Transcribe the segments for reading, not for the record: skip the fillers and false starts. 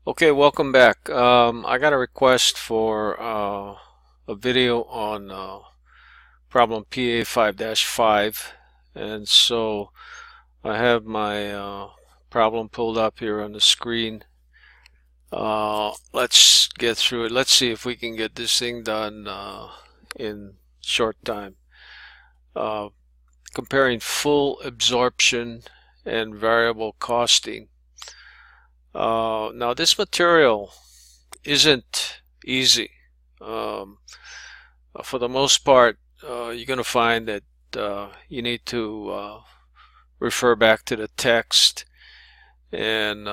Okay, welcome back. I got a request for a video on problem PA5-5, and so I have my problem pulled up here on the screen. Let's get through it. Let's see if we can get this thing done in short time. Comparing full absorption and variable costing. Now this material isn't easy. For the most part, you're going to find that you need to refer back to the text and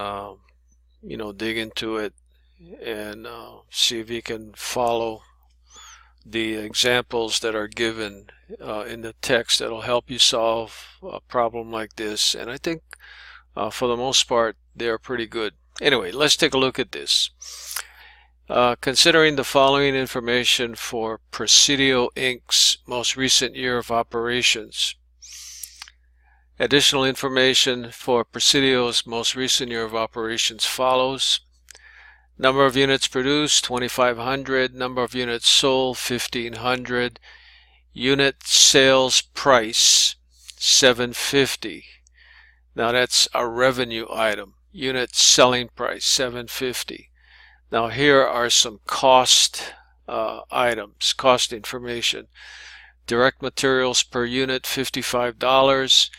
dig into it and see if you can follow the examples that are given in the text that'll help you solve a problem like this. And I think for the most part they are pretty good. Anyway, let's take a look at this. Considering the following information for Presidio Inc.'s most recent year of operations. Additional information for Presidio's most recent year of operations follows. Number of units produced, 2,500. Number of units sold, 1,500. Unit sales price, $750. Now that's a revenue item. Unit selling price, $750. Now here are some cost items, cost information. Direct materials per unit, $55.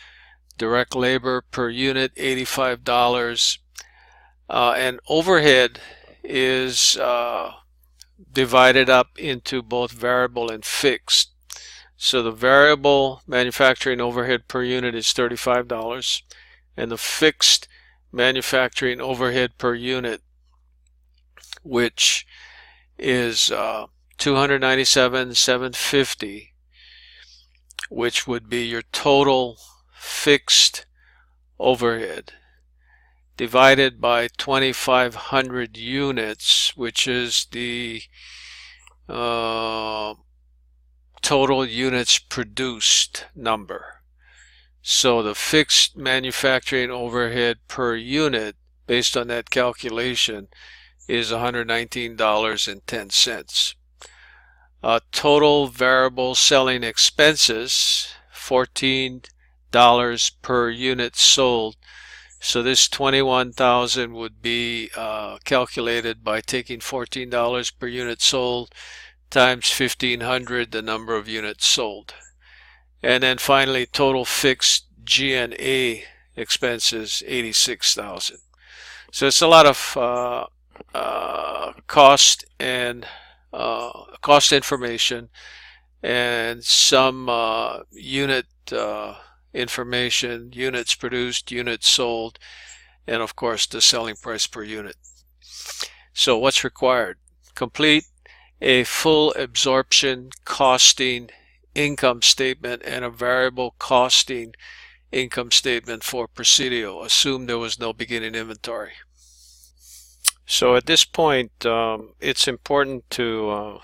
Direct labor per unit, $85. And overhead is divided up into both variable and fixed. So the variable manufacturing overhead per unit is $35, and the fixed manufacturing overhead per unit, which is $297,750, which would be your total fixed overhead, divided by 2,500 units, which is the total units produced number. So the fixed manufacturing overhead per unit, based on that calculation, is $119.10. Total variable selling expenses, $14 per unit sold. So this $21,000 would be calculated by taking $14 per unit sold times 1,500, the number of units sold. And then finally, total fixed G&A expenses, $86,000. So it's a lot of cost and cost information, and some unit information, units produced, units sold, and of course the selling price per unit. So what's required? Complete a full absorption costing income statement and a variable costing income statement for Presidio. Assume there was no beginning inventory. So at this point, it's important to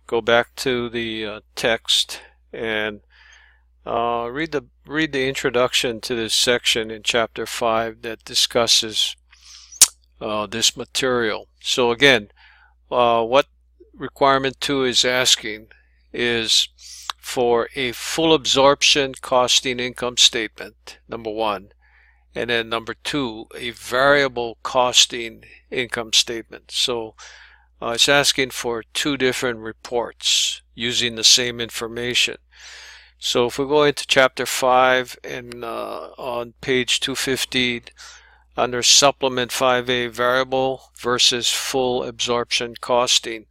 go back to the text and read the introduction to this section in chapter 5 that discusses this material. So again, what requirement 2 is asking is for a full absorption costing income statement, number 1, and then number 2, a variable costing income statement. So it's asking for 2 different reports using the same information. So if we go into chapter 5 and on page 215, under supplement 5A, variable versus full absorption costing.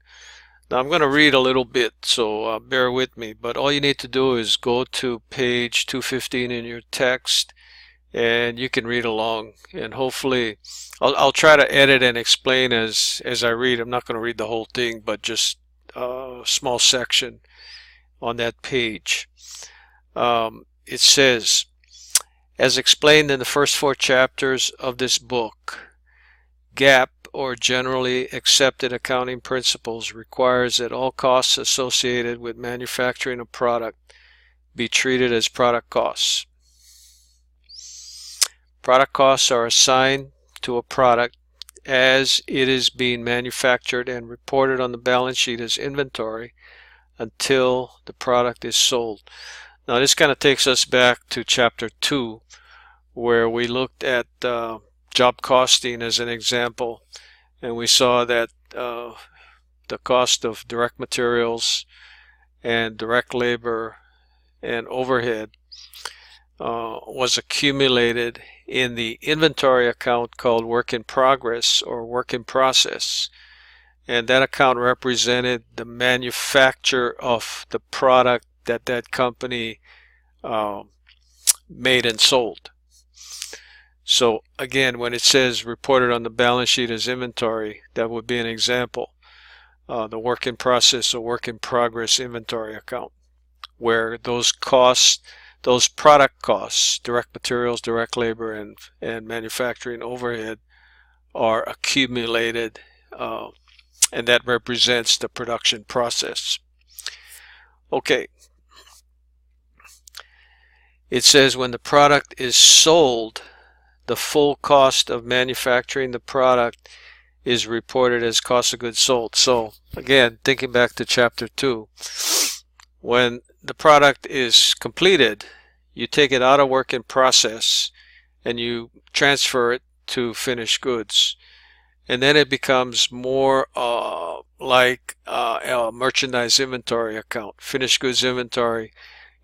Now I'm going to read a little bit, so bear with me, but all you need to do is go to page 215 in your text and you can read along, and hopefully I'll try to edit and explain as I read. I'm not going to read the whole thing, but just a small section on that page. It says, as explained in the first 4 chapters of this book, GAAP, or Generally Accepted Accounting Principles, requires that all costs associated with manufacturing a product be treated as product costs. Product costs are assigned to a product as it is being manufactured and reported on the balance sheet as inventory until the product is sold. Now this kind of takes us back to chapter 2, where we looked at job costing as an example, and we saw that the cost of direct materials and direct labor and overhead was accumulated in the inventory account called work in progress or work in process, and that account represented the manufacture of the product that that company made and sold. So again, when it says reported on the balance sheet as inventory, that would be an example, the work in process or work in progress inventory account, where those costs, those product costs, direct materials, direct labor, and manufacturing overhead are accumulated, and that represents the production process. Okay. It says when the product is sold, the full cost of manufacturing the product is reported as cost of goods sold. So again, thinking back to chapter 2, when the product is completed, you take it out of work in process and you transfer it to finished goods, and then it becomes more like a merchandise inventory account. Finished goods inventory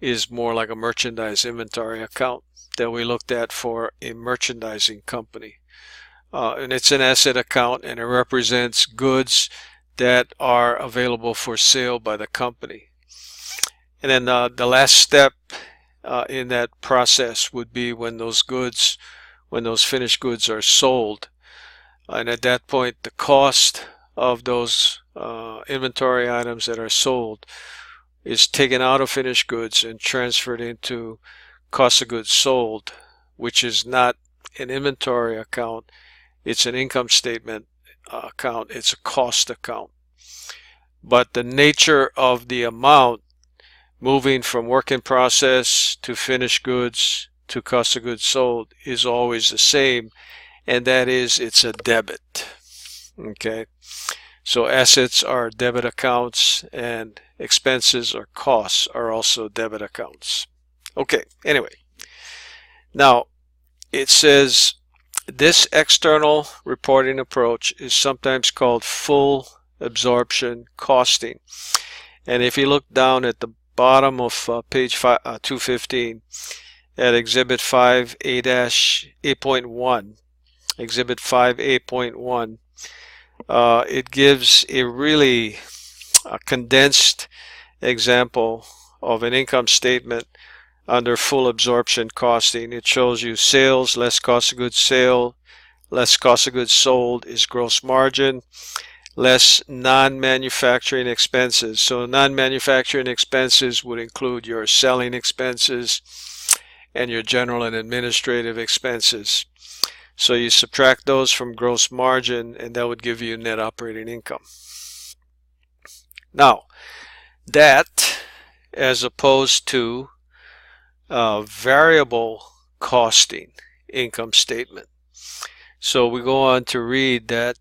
is more like a merchandise inventory account that we looked at for a merchandising company. And it's an asset account, and it represents goods that are available for sale by the company. And then the last step in that process would be when those goods, when those finished goods are sold. And at that point, the cost of those inventory items that are sold is taken out of finished goods and transferred into cost of goods sold, which is not an inventory account, it's an income statement account, it's a cost account. But the nature of the amount moving from work in process to finished goods to cost of goods sold is always the same, and that is, it's a debit. Okay, so assets are debit accounts and expenses or costs are also debit accounts. Okay, anyway, now it says this external reporting approach is sometimes called full absorption costing. And if you look down at the bottom of page 215 at Exhibit 5A-8.1, Exhibit 5A.1, it gives a really condensed example of an income statement under full absorption costing. It shows you sales less cost of goods sold, less cost of goods sold is gross margin, less non-manufacturing expenses. So non-manufacturing expenses would include your selling expenses and your general and administrative expenses. So you subtract those from gross margin, and that would give you net operating income. Now, that, as opposed to variable costing income statement. So we go on to read that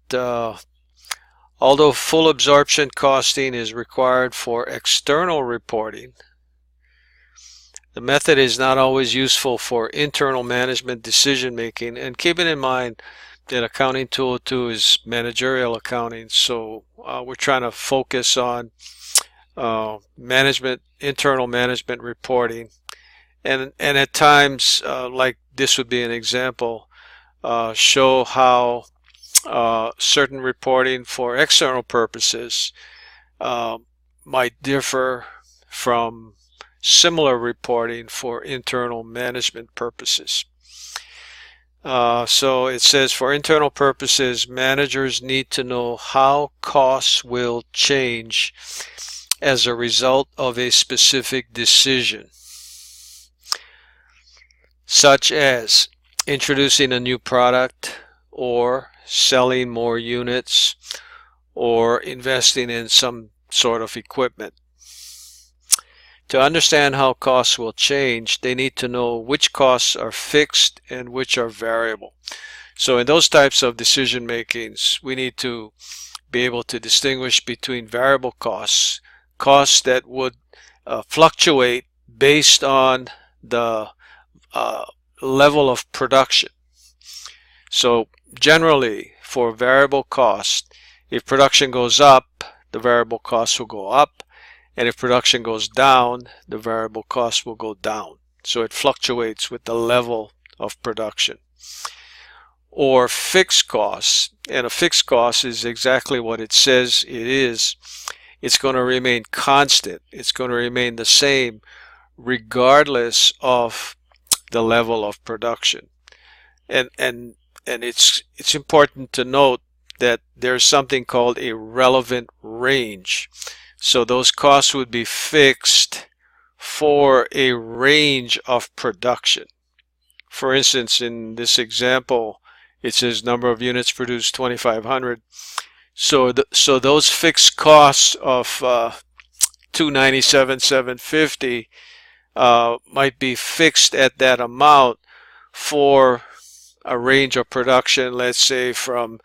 although full absorption costing is required for external reporting, the method is not always useful for internal management decision making. And keeping in mind that Accounting 202 is managerial accounting, so we're trying to focus on internal management reporting. And at times, like this would be an example, show how certain reporting for external purposes might differ from similar reporting for internal management purposes. So it says for internal purposes, managers need to know how costs will change as a result of a specific decision, such as introducing a new product or selling more units or investing in some sort of equipment. To understand how costs will change, they need to know which costs are fixed and which are variable. So in those types of decision makings, we need to be able to distinguish between variable costs, costs that would fluctuate based on the level of production. So generally, for variable cost, if production goes up, the variable cost will go up, and if production goes down, the variable cost will go down. So it fluctuates with the level of production. Or fixed costs, and a fixed cost is exactly what it says it is. It's going to remain constant. It's going to remain the same regardless of the level of production. And it's important to note that there's something called a relevant range. So those costs would be fixed for a range of production. For instance, in this example, it says number of units produced 2,500. So those fixed costs of $297,750 might be fixed at that amount for a range of production, let's say from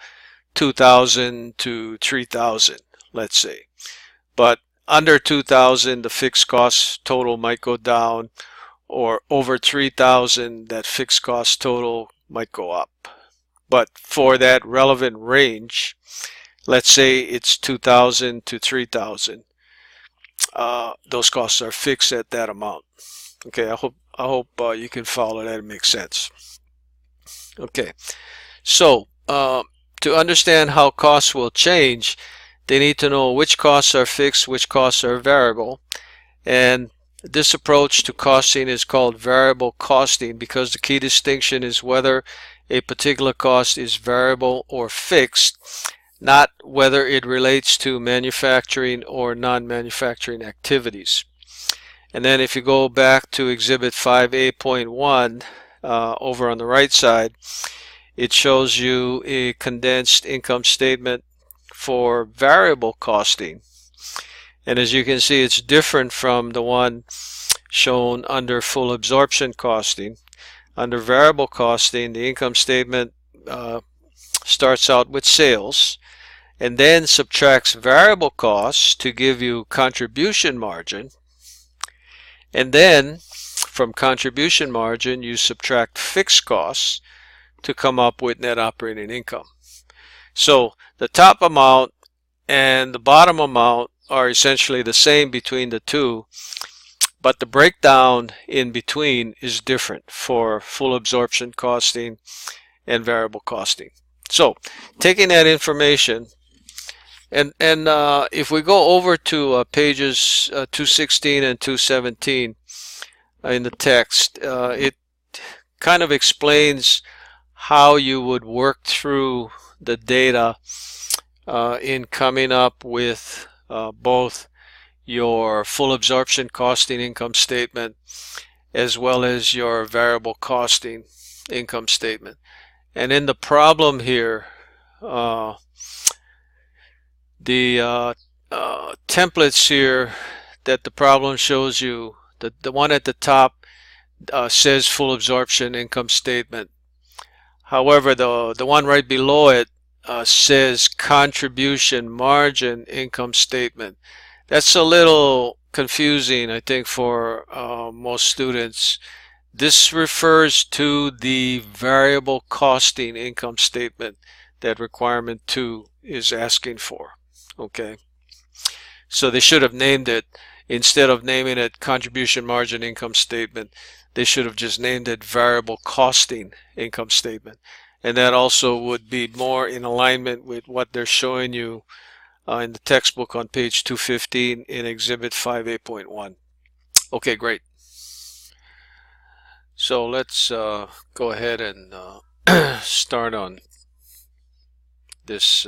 2,000 to 3,000, let's say. But under 2,000, the fixed cost total might go down, or over 3,000, that fixed cost total might go up. But for that relevant range, let's say it's 2,000 to 3,000, those costs are fixed at that amount. Okay, I hope you can follow that. It makes sense. Okay, so to understand how costs will change, they need to know which costs are fixed, which costs are variable. And this approach to costing is called variable costing because the key distinction is whether a particular cost is variable or fixed, not whether it relates to manufacturing or non-manufacturing activities. And then if you go back to Exhibit 5A.1 over on the right side, it shows you a condensed income statement for variable costing. And as you can see, it's different from the one shown under full absorption costing. Under variable costing, the income statement starts out with sales and then subtracts variable costs to give you contribution margin. And then from contribution margin, you subtract fixed costs to come up with net operating income. So the top amount and the bottom amount are essentially the same between the two, but the breakdown in between is different for full absorption costing and variable costing. So taking that information, and if we go over to pages 216 and 217 in the text, it kind of explains how you would work through the data in coming up with both your full absorption costing income statement as well as your variable costing income statement. And in the problem here, the templates here that the problem shows you, the one at the top says full absorption income statement. However, the one right below it says contribution margin income statement. That's a little confusing, I think, for most students. This refers to the variable costing income statement that requirement 2 is asking for. Okay, so they should have named it, instead of naming it contribution margin income statement, they should have just named it variable costing income statement. And that also would be more in alignment with what they're showing you in the textbook on page 215 in Exhibit 5A.1. Okay, great. So let's go ahead and start on this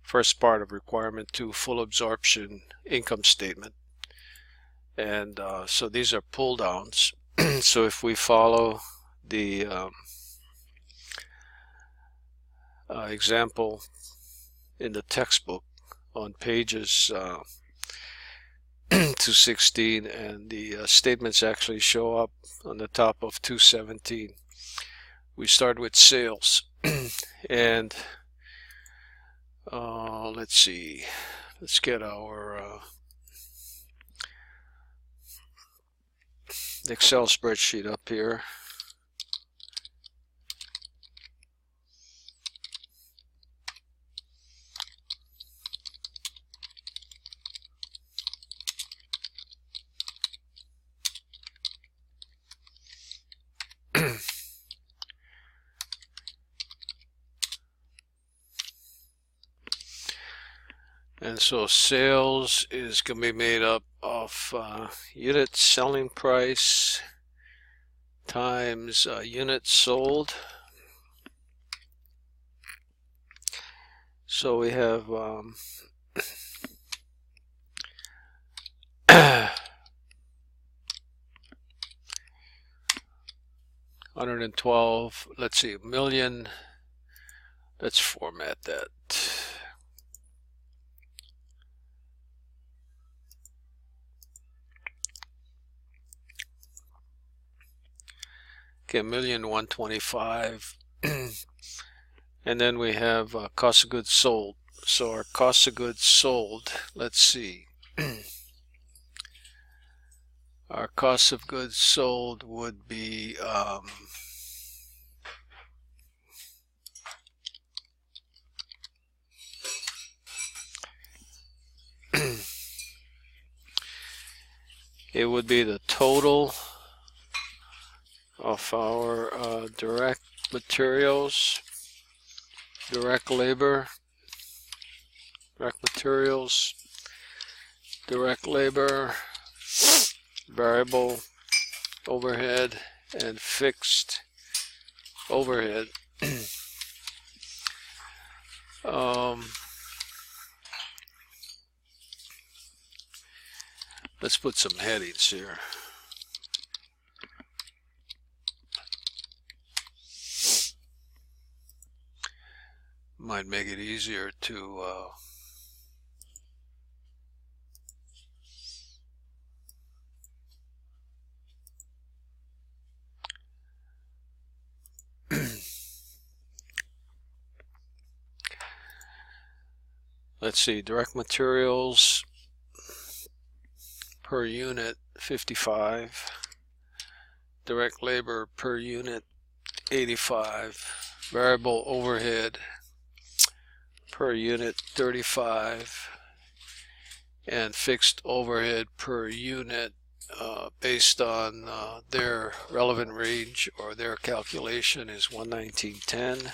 first part of requirement 2, full absorption income statement. And so these are pull downs. So if we follow the example in the textbook on pages 216, and the statements actually show up on the top of 217. we start with sales. And let's see, let's get our Excel spreadsheet up here. And so sales is going to be made up of unit selling price times units sold. So we have 112, let's see, a million. Let's format that. Okay, 1,125,000. And then we have cost of goods sold. So our cost of goods sold, let's see. Our cost of goods sold would be it would be the total of our direct materials, direct labor, direct materials, direct labor, variable overhead, and fixed overhead. Let's put some headings here. Might make it easier to let's see, direct materials per unit 55, direct labor per unit 85, variable overhead per unit 35, and fixed overhead per unit based on their relevant range or their calculation is 119.10.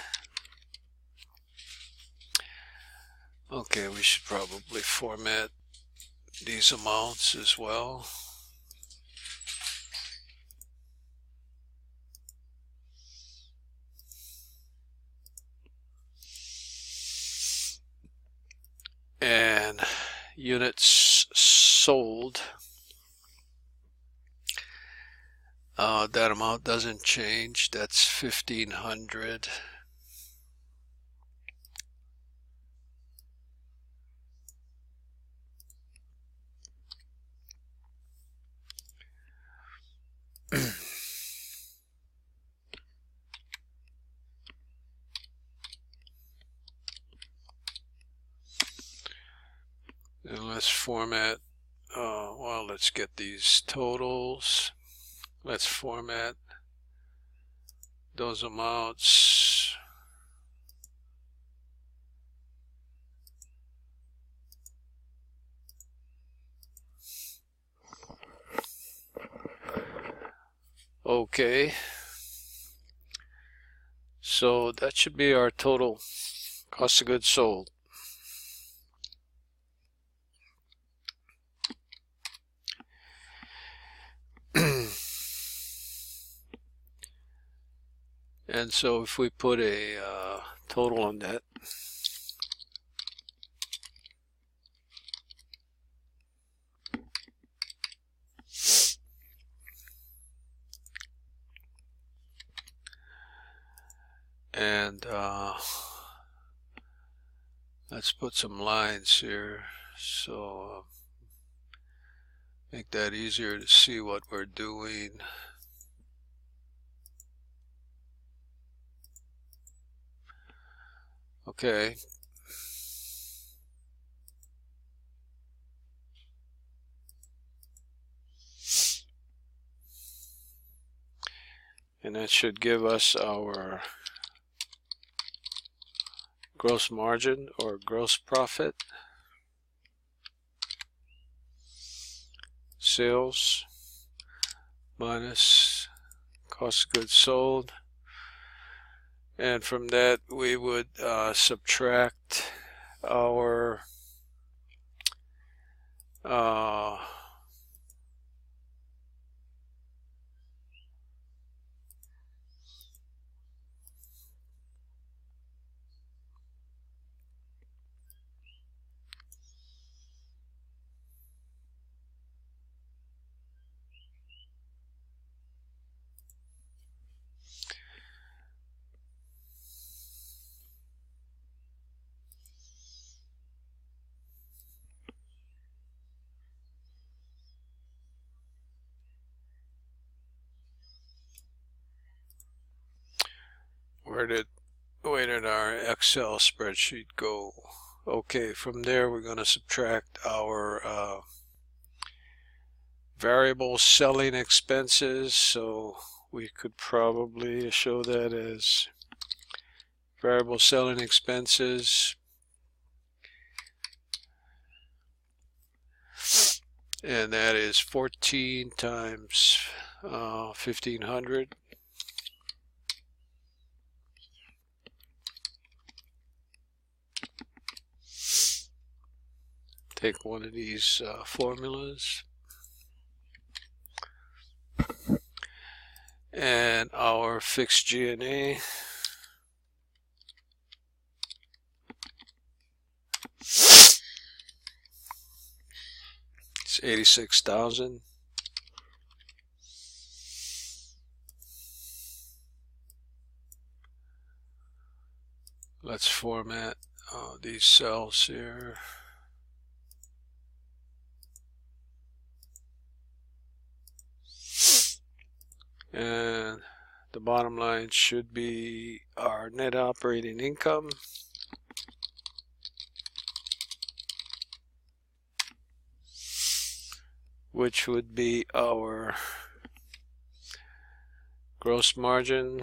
Okay, we should probably format these amounts as well. And units sold, that amount doesn't change. That's 1,500. And let's format, well, let's get these totals. Let's format those amounts. Okay. So that should be our total cost of goods sold. And so if we put a total on that, and let's put some lines here, so make that easier to see what we're doing. Okay. And that should give us our gross margin or gross profit. Sales minus cost of goods sold. And from that we would subtract our where did our Excel spreadsheet go? Okay, from there we're going to subtract our variable selling expenses, so we could probably show that as variable selling expenses, and that is 14 times 1500. Take one of these formulas, and our fixed G&A it's 86,000. Let's format these cells here. And the bottom line should be our net operating income, which would be our gross margin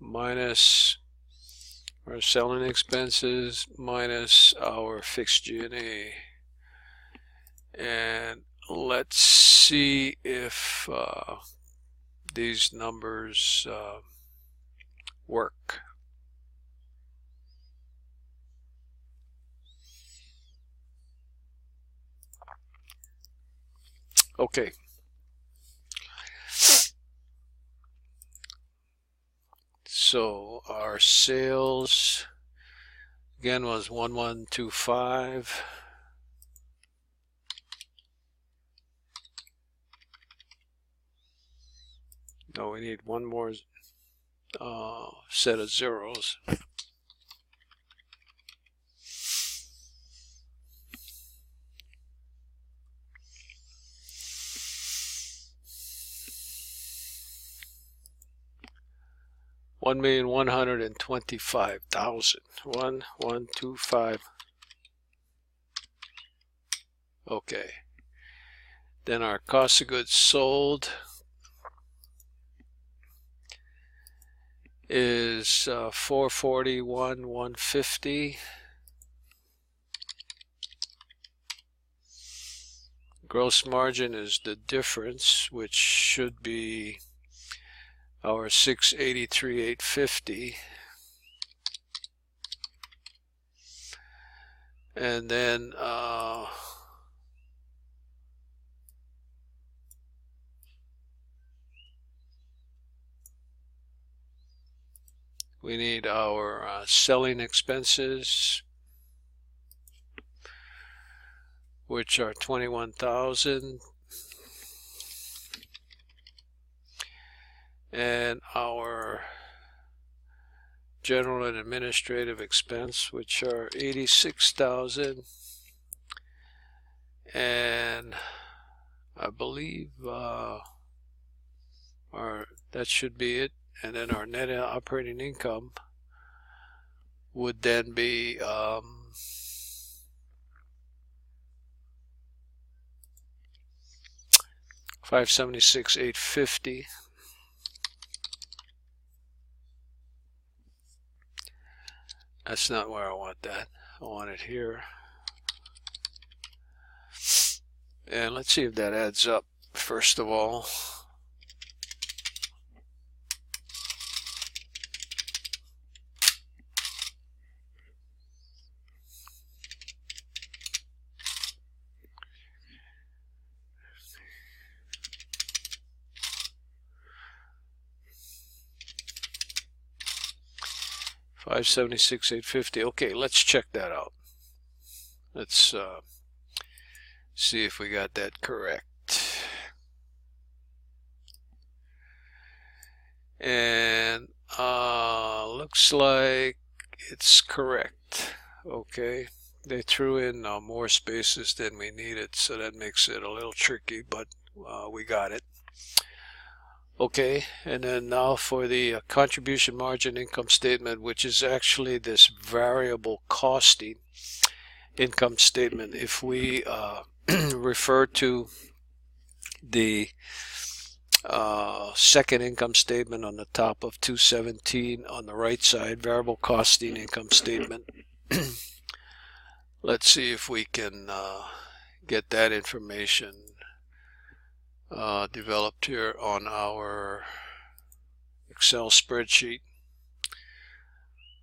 minus our selling expenses minus our fixed G&A. And let's see if these numbers work. Okay. So our sales again was 1125. No, we need one more set of zeros. $1,125,000. 1125. Okay. Then our cost of goods sold is 441,150. Gross margin is the difference, which should be our 683,850. And then we need our selling expenses, which are 21,000, and our general and administrative expense, which are 86,000, and I believe that should be it. And then our net operating income would then be 576,850. That's not where I want that. I want it here. And let's see if that adds up first of all. $576,850. Okay, let's check that out. Let's see if we got that correct. And looks like it's correct. Okay, they threw in more spaces than we needed, so that makes it a little tricky, but we got it. Okay, and then now for the contribution margin income statement, which is actually this variable costing income statement. If we refer to the second income statement on the top of 217 on the right side, variable costing income statement. Let's see if we can get that information developed here on our Excel spreadsheet.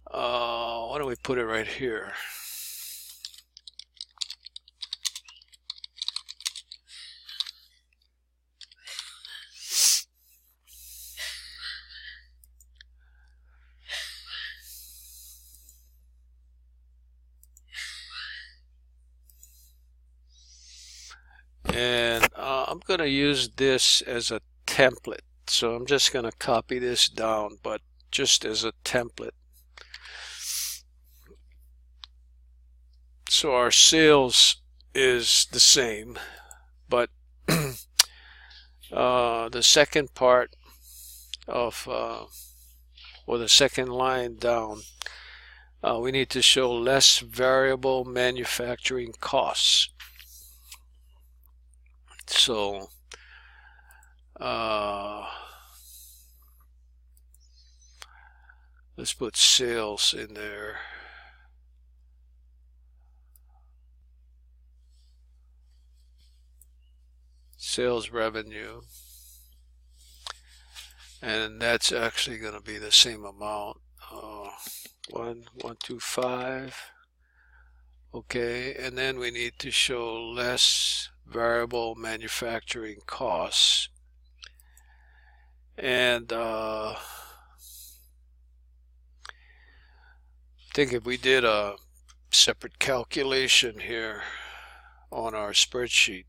Why don't we put it right here? And I'm going to use this as a template. So I'm just going to copy this down, but just as a template. So our sales is the same, but the second part of, or the second line down, we need to show less variable manufacturing costs. So let's put sales in there. Sales revenue. And that's actually going to be the same amount. 125. Okay, and then we need to show less variable manufacturing costs. And I think if we did a separate calculation here on our spreadsheet,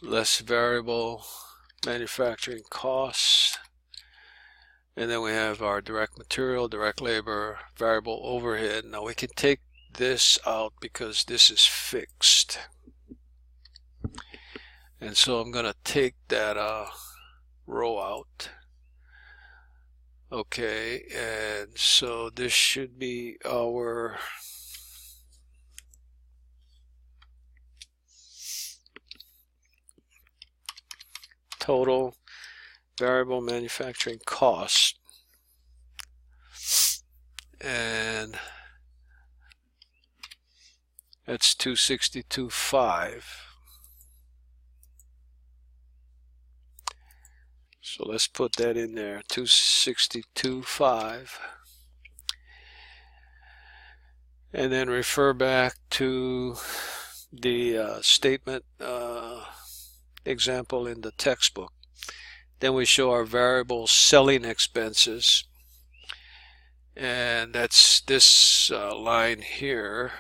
less variable manufacturing costs, and then we have our direct material, direct labor, variable overhead. Now we can take this out because this is fixed, and so I'm going to take that row out. Okay, and so this should be our total variable manufacturing cost, and that's 262.5. So let's put that in there, 262.5, and then refer back to the statement example in the textbook. Then we show our variable selling expenses, and that's this line here.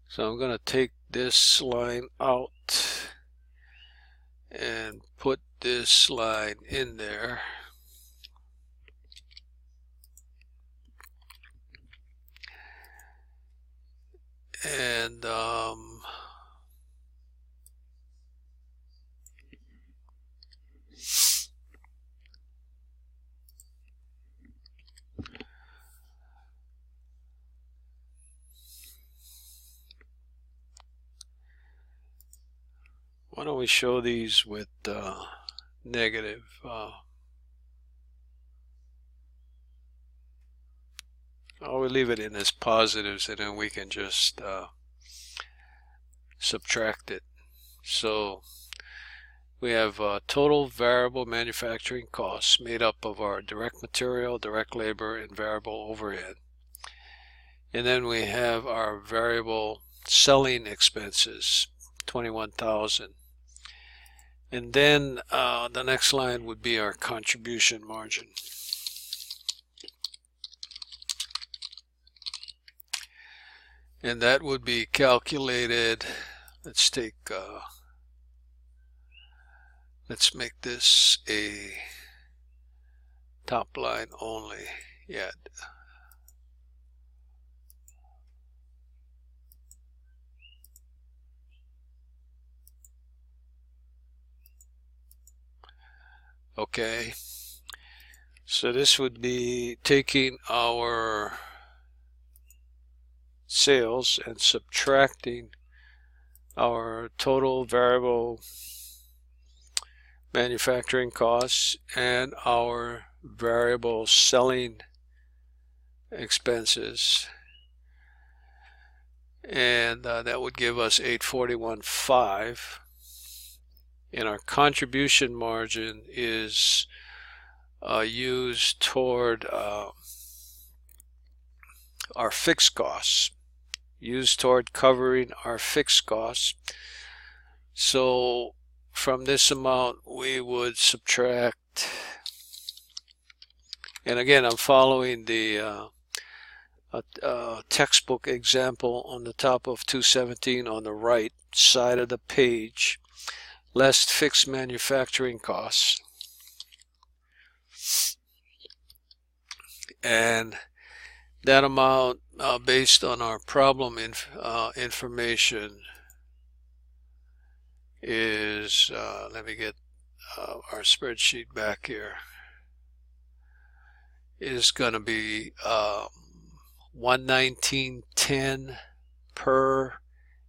So I'm going to take this line out and put this line in there. And why don't we show these with negative? We'll leave it in as positives, and then we can just subtract it. So we have total variable manufacturing costs made up of our direct material, direct labor, and variable overhead. And then we have our variable selling expenses, 21,000. And then the next line would be our contribution margin. And that would be calculated. Let's make this a top line only yet. Okay, so this would be taking our sales and subtracting our total variable manufacturing costs and our variable selling expenses, and that would give us 841.5. And our contribution margin is used toward our fixed costs, used toward covering our fixed costs. So from this amount we would subtract, and again I'm following the textbook example on the top of 217 on the right side of the page, less fixed manufacturing costs. And that amount, based on our problem information, is, let me get our spreadsheet back here, is going to be 119.10 per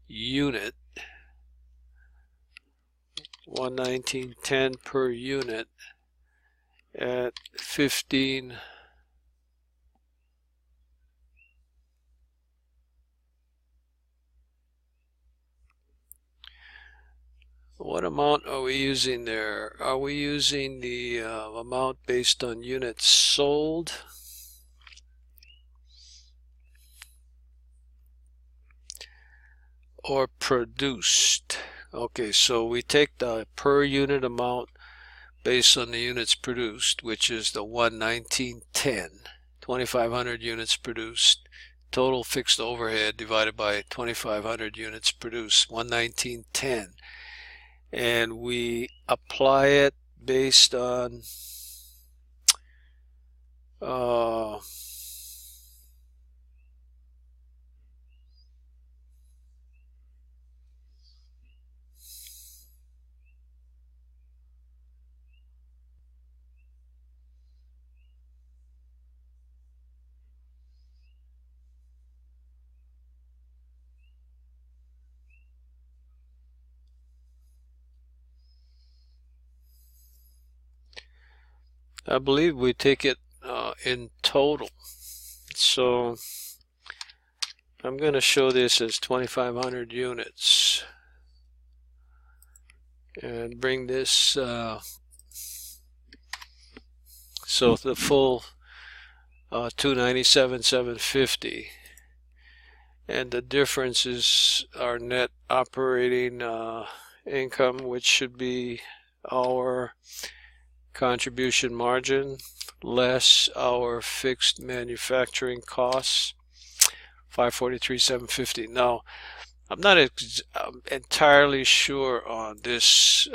unit. 119.10 per unit at 15. What amount are we using there? Are we using the amount based on units sold? Or produced? Okay, so we take the per unit amount based on the units produced, which is the 119.10, 2,500 units produced, total fixed overhead divided by 2,500 units produced, 119.10. And we apply it based on I believe we take it in total. So I'm going to show this as 2,500 units and bring this so the full 297,750, and the difference is our net operating income, which should be our contribution margin less our fixed manufacturing costs, 543,750. Now I'm not entirely sure on this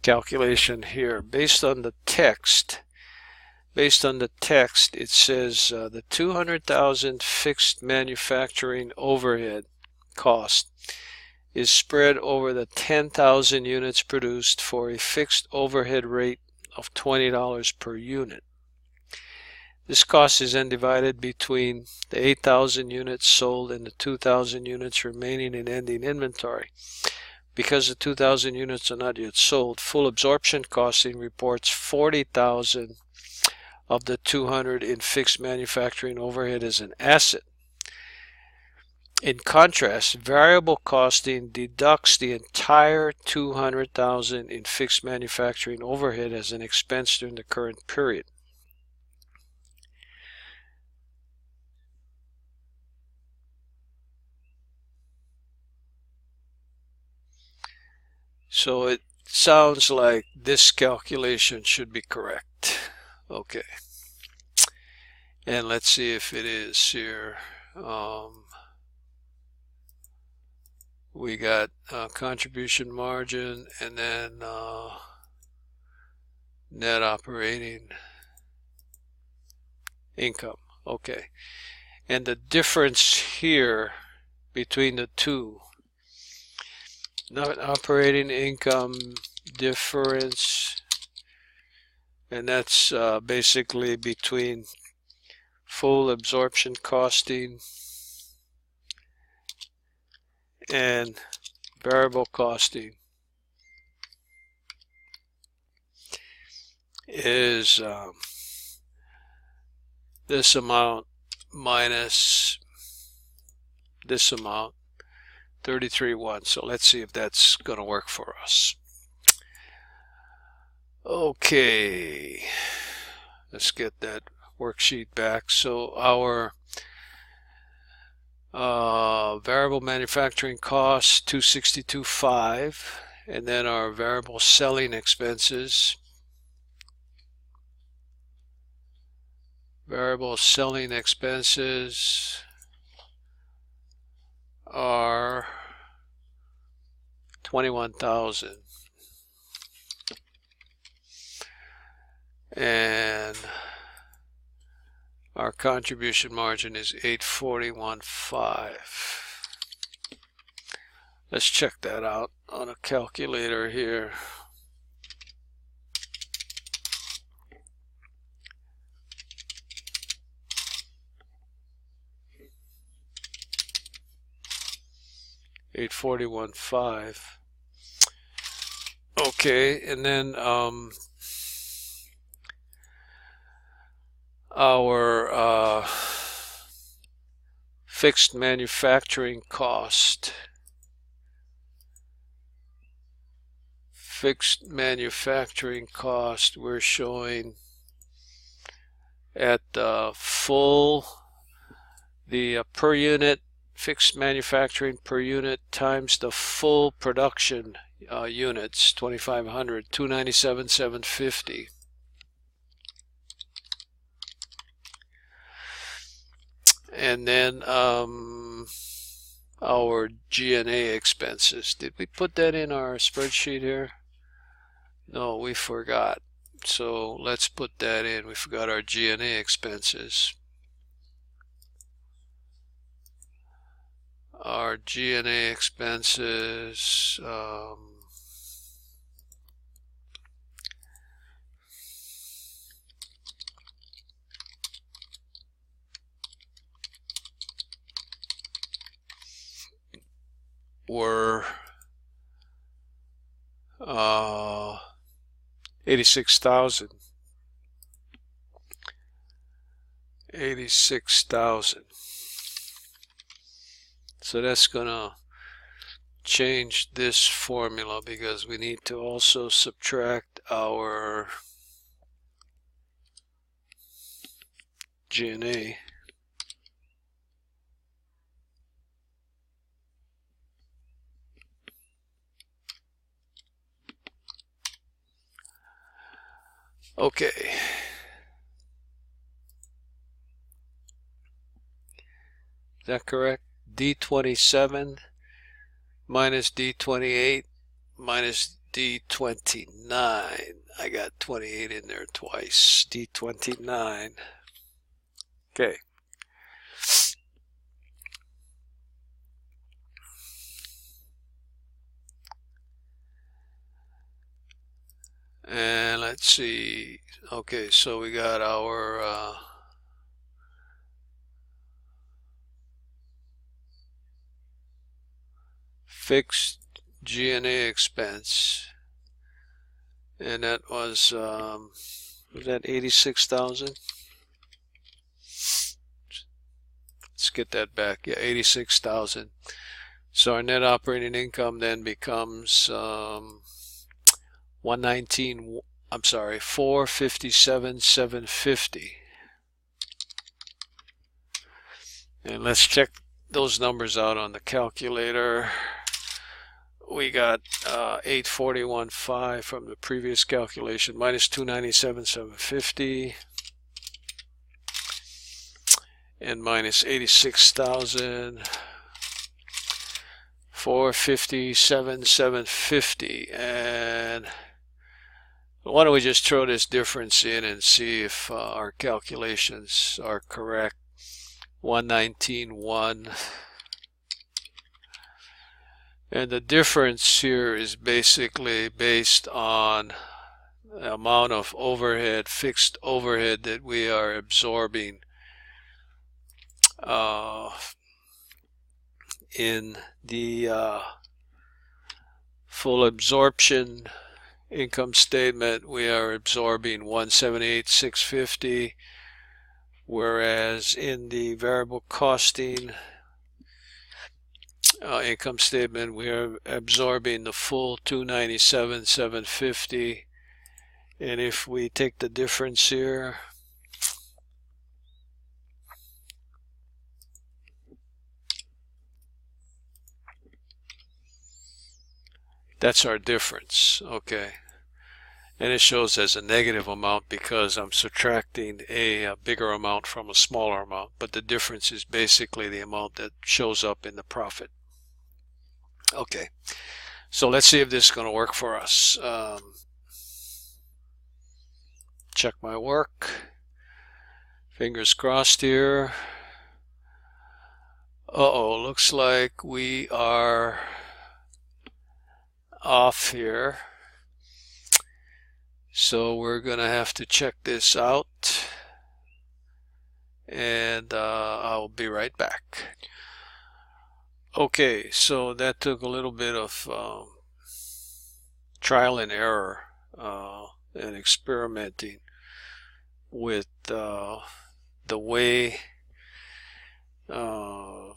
calculation here. Based on the text, based on the text, it says the 200,000 fixed manufacturing overhead cost is spread over the 10,000 units produced for a fixed overhead rate of $20 per unit. This cost is then divided between the 8,000 units sold and the 2,000 units remaining in ending inventory. Because the 2,000 units are not yet sold, full absorption costing reports 40,000 of the 200 in fixed manufacturing overhead as an asset. In contrast, variable costing deducts the entire 200,000 in fixed manufacturing overhead as an expense during the current period. So it sounds like this calculation should be correct. Okay. And let's see if it is here. We got contribution margin and then net operating income. Okay. And the difference here between the two, net operating income difference, and that's basically between full absorption costing and variable costing, is this amount minus this amount, 33.1. So let's see if that's going to work for us. Okay, let's get that worksheet back. So our variable manufacturing costs, 262.5, and then our variable selling expenses. Variable selling expenses are 21,000, and our contribution margin is 841.5. Let's check that out on a calculator here. $841.5. Okay, and then our fixed manufacturing cost. Fixed manufacturing cost, we're showing at full, the per unit fixed manufacturing per unit times the full production units, 2,500, 297,750. And then our G&A expenses. Did we put that in our spreadsheet here? No, we forgot. So let's put that in. We forgot our G&A expenses. Our G&A expenses were 86,000. 86,000. So that's gonna change this formula because we need to also subtract our G&A. Okay. Is that correct? D27 minus D28 minus D29. I got 28 in there twice. D29. Okay. And let's see. Okay, so we got our fixed G&A expense, and that was that 86,000? Let's get that back. Yeah, 86,000. So our net operating income then becomes 119. I'm sorry, 457,750. And let's check those numbers out on the calculator. We got 841.5 from the previous calculation minus 297,750 and minus 86,000, 457,750. And why don't we just throw this difference in and see if our calculations are correct. 119.1. And the difference here is basically based on the amount of overhead, fixed overhead, that we are absorbing in the full absorption income statement. We are absorbing 178,650, whereas in the variable costing income statement, we are absorbing the full 297,750. And if we take the difference here, that's our difference. Okay, and it shows as a negative amount because I'm subtracting a bigger amount from a smaller amount, but the difference is basically the amount that shows up in the profit. Okay, so let's see if this is going to work for us. Check my work. Fingers crossed here. Uh-oh, looks like we are off here. So we're going to have to check this out. And I'll be right back. Okay, so that took a little bit of trial and error and experimenting with the way the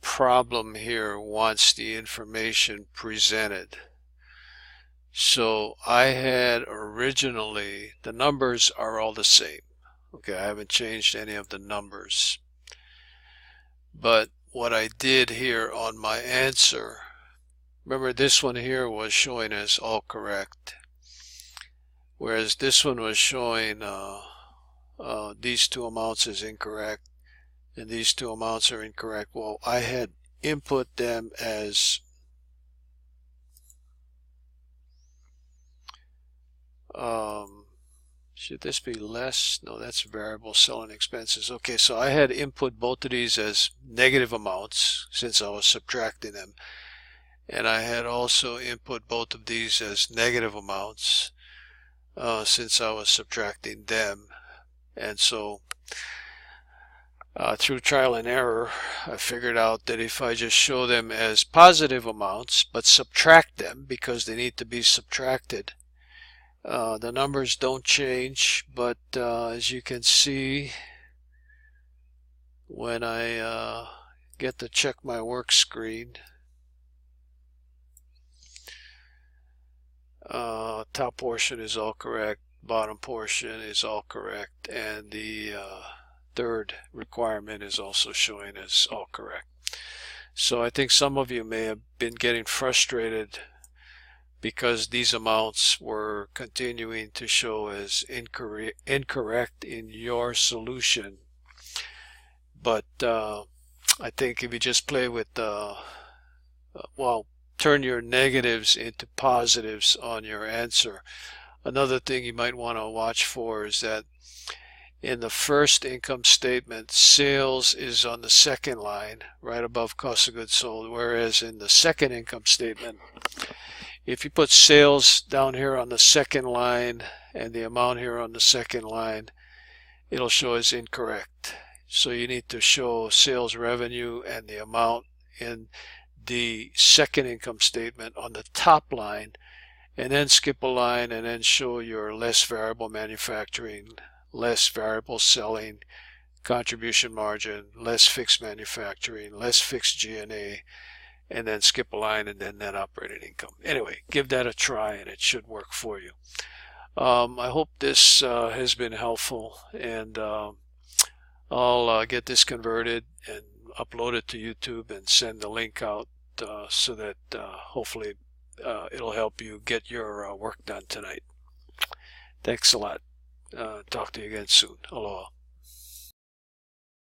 problem here wants the information presented. So I had originally, the numbers are all the same. Okay, I haven't changed any of the numbers. But what I did here on my answer, remember this one here was showing as all correct, whereas this one was showing these two amounts as incorrect and these two amounts are incorrect. Well, I had input them as should this be less? No, that's variable selling expenses. Okay, so I had input both of these as negative amounts since I was subtracting them. And I had also input both of these as negative amounts since I was subtracting them. And so through trial and error, I figured out that if I just show them as positive amounts but subtract them because they need to be subtracted, the numbers don't change. But as you can see, when I get to check my work screen, top portion is all correct, bottom portion is all correct, and the third requirement is also showing as all correct. So I think some of you may have been getting frustrated because these amounts were continuing to show as incorrect in your solution. But I think if you just play with well, turn your negatives into positives on your answer. Another thing you might want to watch for is that in the first income statement, sales is on the second line, right above cost of goods sold, whereas in the second income statement, if you put sales down here on the second line and the amount here on the second line, it'll show as incorrect. So you need to show sales revenue and the amount in the second income statement on the top line, and then skip a line and then show your less variable manufacturing, less variable selling, contribution margin, less fixed manufacturing, less fixed G&A, and then skip a line and then net operating income. Anyway, give that a try and it should work for you. I hope this has been helpful, and I'll get this converted and upload it to YouTube and send the link out so that hopefully it'll help you get your work done tonight. Thanks a lot. Talk to you again soon. Aloha.